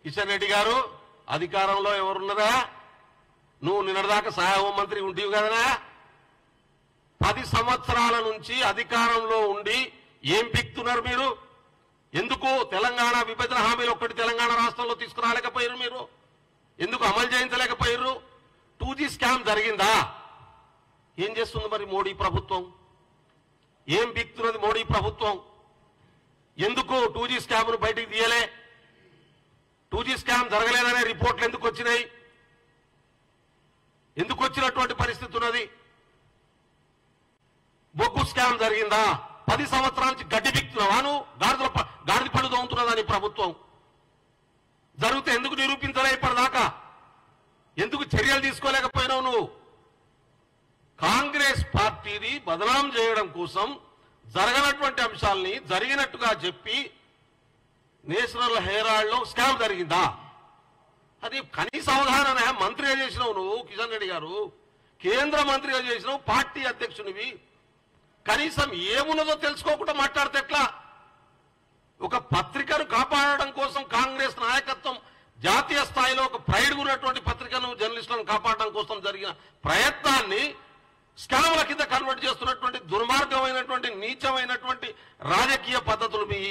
కిషన్ రెడ్డి గారు అధికారంలో ఎవరున్నదా? నువ్వు నిన్నటిదాకా సహాయ హోంమంత్రి ఉంటివి కదనా? 10 సంవత్సరాల నుంచి అధికారంలో ఉండి ఏం పిక్తున్నారు మీరు? ఎందుకు తెలంగాణ విభజన హామీలు ఒక్కటి తెలంగాణ రాష్ట్రంలో తీసుకురాలేకపోయారు? మీరు ఎందుకు అమలు చేయించలేకపోయారు? 2G స్కామ్ జరిగిందా? ఏం చేస్తుంది మరి మోడీ ప్రభుత్వం? ఏం పిక్తున్నది మోడీ ప్రభుత్వం? ఎందుకు 2G స్కామ్ను బయటికి తీయలే? 2G స్కామ్ జరగలేదనే రిపోర్ట్లు ఎందుకు వచ్చినాయి? ఎందుకు వచ్చినటువంటి పరిస్థితి ఉన్నది? బొగ్గు స్కామ్ జరిగిందా? 10 సంవత్సరాల నుంచి గడ్డి బిక్తున్నావా నువ్వు? గాడిద పళ్ళు తోముతున్నదని ప్రభుత్వం జరిగితే ఎందుకు నిరూపించలే ఇప్పటిదాకా? ఎందుకు చర్యలు తీసుకోలేకపోయినావు నువ్వు? కాంగ్రెస్ పార్టీని బదనాం చేయడం కోసం జరగనటువంటి అంశాలని జరిగినట్టుగా చెప్పి నేషనల్ హెరాల్డ్లో స్కామ్ జరిగిందా? అది కనీస అవగాహన మంత్రిగా చేసినావు నువ్వు కిషన్ రెడ్డి గారు, కేంద్ర మంత్రిగా చేసినావు, పార్టీ అధ్యక్షునివి. కనీసం ఏమున్నదో తెలుసుకోకుండా మాట్లాడితే ఎట్లా? ఒక పత్రికను కాపాడడం కోసం కాంగ్రెస్ నాయకత్వం జాతీయ స్థాయిలో ఒక ప్రైడ్ ఉన్నటువంటి పత్రికను, జర్నలిస్టులను కాపాడడం కోసం జరిగిన ప్రయత్నాన్ని స్కామ్ల కింద కన్వర్ట్ చేస్తున్నటువంటి దుర్మార్గమైనటువంటి నీచమైనటువంటి రాజకీయ పద్ధతులు మీ